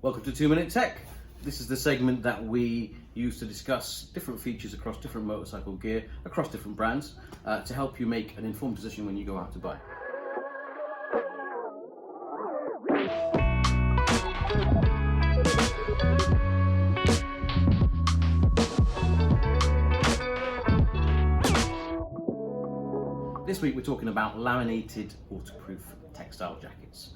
Welcome to 2 Minute Tech. This is the segment that we use to discuss different features across different motorcycle gear, across different brands, to help you make an informed decision when you go out to buy. This week we're talking about laminated waterproof textile jackets.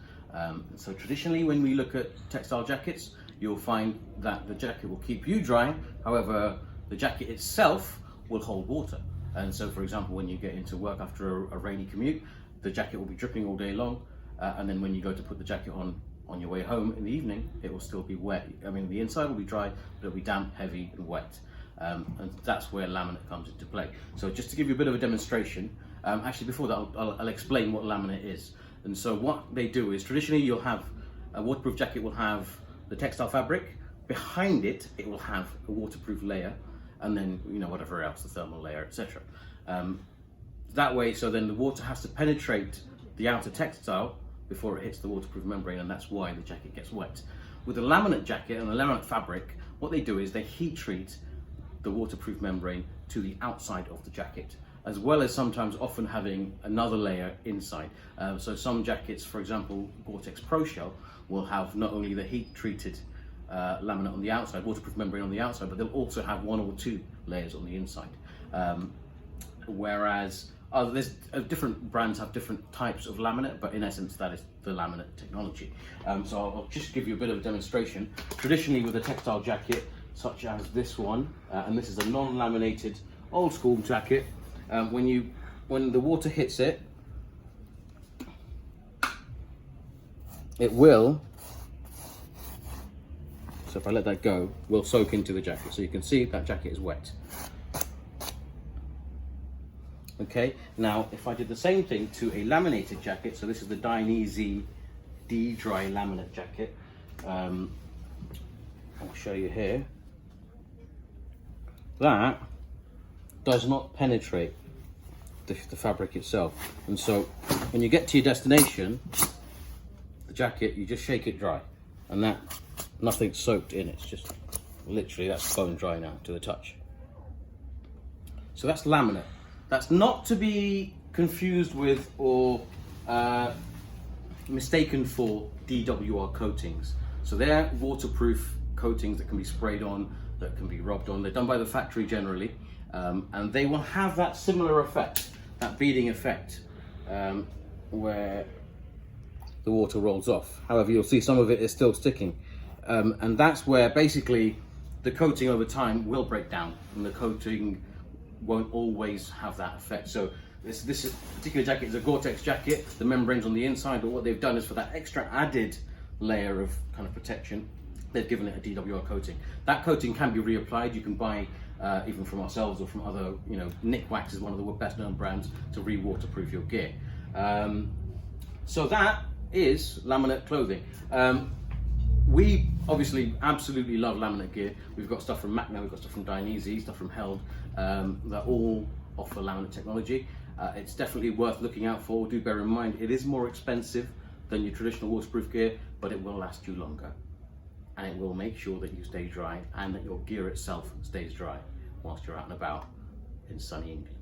So traditionally when we look at textile jackets, you'll find that the jacket will keep you dry, however the jacket itself will hold water. And so for example, when you get into work after a rainy commute, the jacket will be dripping all day long, and then when you go to put the jacket on your way home in the evening, it will still be wet. I mean, the inside will be dry, but it'll be damp, heavy and wet. And that's where laminate comes into play. So just to give you a bit of a demonstration, actually before that I'll explain what laminate is. And so what they do is, traditionally you'll have a waterproof jacket will have the textile fabric, behind it will have a waterproof layer, and then whatever else, the thermal layer, etc. That way, so then the water has to penetrate the outer textile before it hits the waterproof membrane, and that's why the jacket gets wet. With a laminate jacket and a laminate fabric, what they do is they heat treat the waterproof membrane to the outside of the jacket, as well as sometimes often having another layer inside. So some jackets, for example, Gore-Tex Pro Shell, will have not only the heat treated laminate on the outside, waterproof membrane on the outside, but they'll also have one or two layers on the inside. Whereas there's different brands have different types of laminate, but in essence that is the laminate technology. So I'll just give you a bit of a demonstration. Traditionally with a textile jacket such as this one, and this is a non-laminated old school jacket, when the water hits it, it will, so if I let that go, will soak into the jacket. So you can see that jacket is wet. Okay, now if I did the same thing to a laminated jacket, so this is the Dainese D-Dry laminate jacket, I'll show you here, that does not penetrate the fabric itself. And so when you get to your destination, the jacket, you just shake it dry, and that nothing's soaked in, it's just literally, that's bone dry now to the touch. So that's laminate. That's not to be confused with or mistaken for DWR coatings. So they're waterproof coatings that can be sprayed on, that can be rubbed on. They're done by the factory generally, and they will have that similar effect, that beading effect, where the water rolls off. However, you'll see some of it is still sticking, and that's where basically the coating over time will break down, and the coating won't always have that effect. So this particular jacket is a Gore-Tex jacket. The membrane's on the inside, but what they've done is, for that extra added layer of kind of protection, they've given it a DWR coating. That coating can be reapplied. You can buy even from ourselves or from other, Nick Wax is one of the best known brands to re-waterproof your gear. So that is laminate clothing. We obviously absolutely love laminate gear. We've got stuff from Magnifying, we've got stuff from Dainese, stuff from Held, that all offer laminate technology. It's definitely worth looking out for. Do bear in mind, it is more expensive than your traditional waterproof gear, but it will last you longer. And it will make sure that you stay dry and that your gear itself stays dry whilst you're out and about in sunny England.